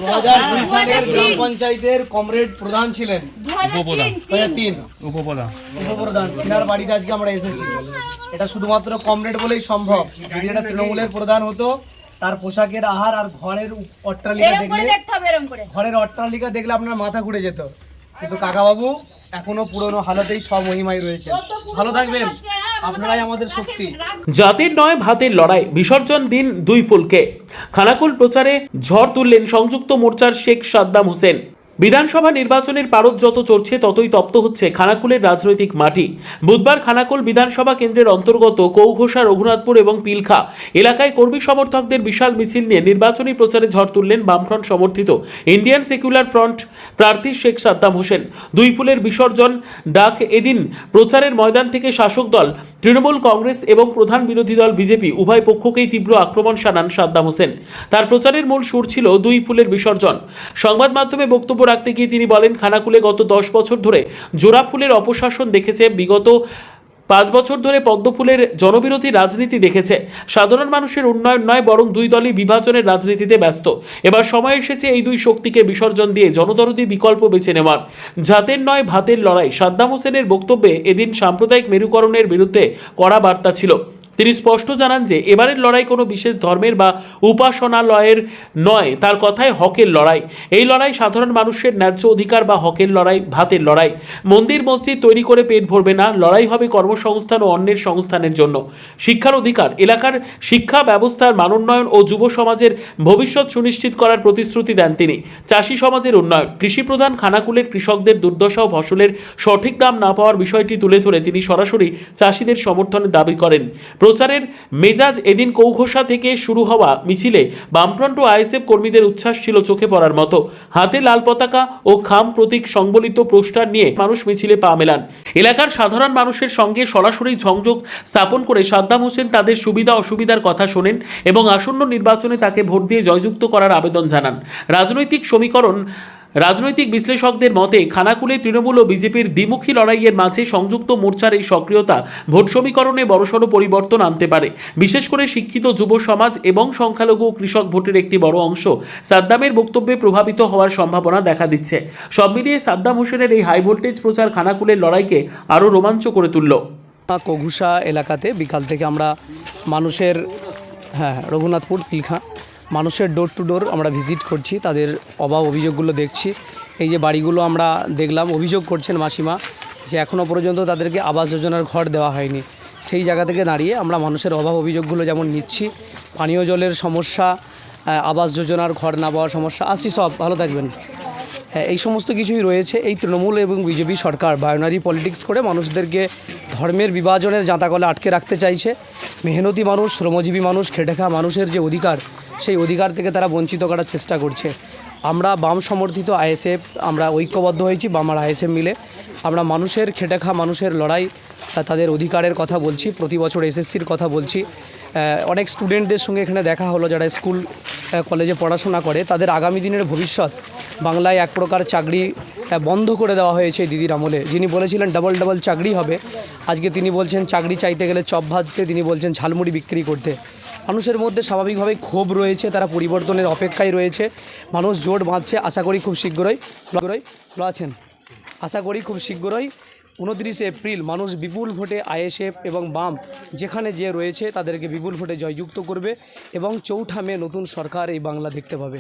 2020 সালের গ্রাম পঞ্চায়েতের কমরেড প্রধান ছিলেন, উপপ্রধান, তিনার বাড়িতে আজকে আমরা এসেছি। এটা শুধুমাত্র কমরেড বলেই সম্ভব। যদি এটা তৃণমূলের প্রধান হতো, তার পোশাকের আহার আর ঘরের অট্টালিকা দেখলে আপনার মাথা ঘুরে যেত। কিন্তু কাকাবাবু এখনো পুরনো হালতেই স্বমহিমায় রয়েছে। ভালো থাকবেন, আপনারাই আমাদের শক্তি। জাতির নয় ভাতের লড়াই, বিসর্জন দিন দুই ফুলকে। খানাকুল প্রচারে ঝড় তুললেন সংযুক্ত মোর্চার শেখ সাদ্দাম হোসেন। বিধানসভা নির্বাচনের পারদ যত চড়ছে ততই তপ্ত হচ্ছে খানাকুলের রাজনৈতিক মাটি। বুধবার খানাকুল বিধানসভা কেন্দ্রের অন্তর্গত কৌঘোষা, রঘুনাথপুর এবং পিলখা এলাকায় কর্মী সমর্থকদের বিশাল মিছিল নিয়ে নির্বাচনী প্রচারে ঝড় তুললেন বামফ্রন্ট সমর্থিত ইন্ডিয়ান সেকুলার ফ্রন্ট প্রার্থী শেখ সাদ্দাম হোসেন। দুই ফুলের বিসর্জন ডাক এদিন প্রচারের ময়দান থেকে শাসক দল তৃণমূল কংগ্রেস এবং প্রধান বিরোধী দল বিজেপি উভয় পক্ষকেই তীব্র আক্রমণ শানান সাদ্দাম হোসেন। তার প্রচারের মূল সুর ছিল দুই ফুলের বিসর্জন। সংবাদ মাধ্যমে বক্তব্য রাখতে গিয়ে তিনি বলেন, খানাকুলে গত 10 বছর ধরে জোড়া ফুলের অপশাসন দেখেছে, বিগত 5 বছর ধরে পদ্ম ফুলের জনবিরোধী রাজনীতি দেখেছে। সাধারণ মানুষের উন্নয়ন নয়, বরং দুই দলই বিভাজনের রাজনীতিতে ব্যস্ত। এবার সময় এসেছে এই দুই শক্তিকে বিসর্জন দিয়ে জনদরদী বিকল্প বেছে নেওয়ার। জাতের নয় ভাতের লড়াই। সাদ্দাম হোসেনের বক্তব্যে এদিন সাম্প্রদায়িক মেরুকরণের বিরুদ্ধে কড়া বার্তা ছিল। তিনি স্পষ্ট জানান যে এবারের লড়াই কোনো বিশেষ ধর্মের বা উপাসনালয়ের নয়, তার কথায় হকের লড়াই। এই লড়াই সাধারণ মানুষের ন্যায্য অধিকার বা হকের লড়াই, ভাতের লড়াই। মন্দির মসজিদ তৈরি করে পেট ভরবে না, লড়াই হবে কর্মসংস্থান ও অন্যের সংস্থানের জন্য। শিক্ষার অধিকার, এলাকার শিক্ষা ব্যবস্থার মানোন্নয়ন ও যুব সমাজের ভবিষ্যৎ সুনিশ্চিত করার প্রতিশ্রুতি দেন তিনি। চাষি সমাজের উন্নয়ন, কৃষিপ্রধান খানাকুলের কৃষকদের দুর্দশা ও ফসলের সঠিক দাম না পাওয়ার বিষয়টি তুলে ধরে তিনি সরাসরি চাষিদের সমর্থনের দাবি করেন। প্রচারের মেজাজ এদিন কৌঘোষা থেকে শুরু হওয়া মিছিলে বামফ্রন্ট ও আইএসএফ কর্মীদের উচ্ছ্বাস ছিল চোখে পড়ার মতো। হাতে লাল পতাকা ও খাম প্রতীক সংবলিত পোস্টার নিয়ে মানুষ মিছিলে পা মেলান। এলাকার সাধারণ মানুষের সঙ্গে সরাসরি সংযোগ স্থাপন করে সাদ্দাম হোসেন তাদের সুবিধা অসুবিধার কথা শোনেন এবং আসন্ন নির্বাচনে তাকে ভোট দিয়ে জয়যুক্ত করার আবেদন জানান। রাজনৈতিক বিশ্লেষকদের মতে খানাকুলে তৃণমূল ও বিজেপির দ্বিমুখী লড়াইয়ের মাঝে সংযুক্ত মোর্চার এই সক্রিয়তা ভোট সমীকরণে বড়সড় পরিবর্তন আনতে পারে। বিশেষ করে শিক্ষিত যুব সমাজ এবং সংখ্যালঘু কৃষক ভোটের একটি বড় অংশ সাদ্দামের বক্তব্যে প্রভাবিত হওয়ার সম্ভাবনা দেখা দিচ্ছে। সব মিলিয়ে সাদ্দাম হোসেনের এই হাই ভোল্টেজ প্রচার খানাকুলের লড়াইকে আরও রোমাঞ্চ করে তুলল। কৌঘোষা এলাকাতে বিকাল থেকে আমরা মানুষের রঘুনাথপুর, পিলখা মানুষের ডোর টু ডোর আমরা ভিজিট করছি, তাদের অভাব অভিযোগগুলো দেখছি। এই যে বাড়িগুলো আমরা দেখলাম, অভিযোগ করছেন মাসিমা যে এখনও পর্যন্ত তাদেরকে আবাস যোজনার ঘর দেওয়া হয়নি। সেই জায়গা থেকে দাঁড়িয়ে আমরা মানুষের অভাব অভিযোগগুলো যেমন নিচ্ছি, পানীয় জলের সমস্যা, আবাস যোজনার ঘর না পাওয়ার সমস্যা, আসছি সব ভালো থাকবেন, এই সমস্ত কিছুই রয়েছে। এই তৃণমূল এবং বিজেপি সরকার বায়োনারি পলিটিক্স করে মানুষদেরকে ধর্মের বিভাজনের জাঁতাকলে আটকে রাখতে চাইছে। মেহনতি মানুষ, শ্রমজীবী মানুষ, খেটে খাওয়া মানুষের যে অধিকার, সেই অধিকার থেকে তারা বঞ্চিত করার চেষ্টা করছে। আমরা বাম সমর্থিত আইএসএফ, আমরা ঐক্যবদ্ধ হয়েছি বাম আর আইএসএফ মিলে। আমরা মানুষের খেটে খাওয়া মানুষের লড়াই, তাদের অধিকারের কথা বলছি। প্রতি বছর এসএসসির কথা বলছি। অনেক স্টুডেন্টদের সঙ্গে এখানে দেখা হলো যারা স্কুল কলেজে পড়াশোনা করে, তাদের আগামী দিনের ভবিষ্যৎ। বাংলায় এক প্রকার চাকরি বন্ধ করে দেওয়া হয়েছে দিদির আমলে। যিনি বলেছিলেন ডাবল ডাবল চাকরি হবে, আজকে তিনি বলছেন চাকরি চাইতে গেলে চপ ভাজতে, তিনি বলছেন ঝালমুড়ি বিক্রি করতে। মানুষের মধ্যে স্বাভাবিকভাবেই ক্ষোভ রয়েছে, তারা পরিবর্তনের অপেক্ষায় রয়েছে। মানুষ জোট বাঁধছে। আশা করি খুব শীঘ্রই আশা করি খুব শীঘ্রই 29 এপ্রিল মানুষ বিপুল ভোটে আইএসএফ এবং বাম যেখানে যে রয়েছে তাদেরকে বিপুল ভোটে জয়যুক্ত করবে এবং 4 মে নতুন সরকার এই বাংলা দেখতে পাবে।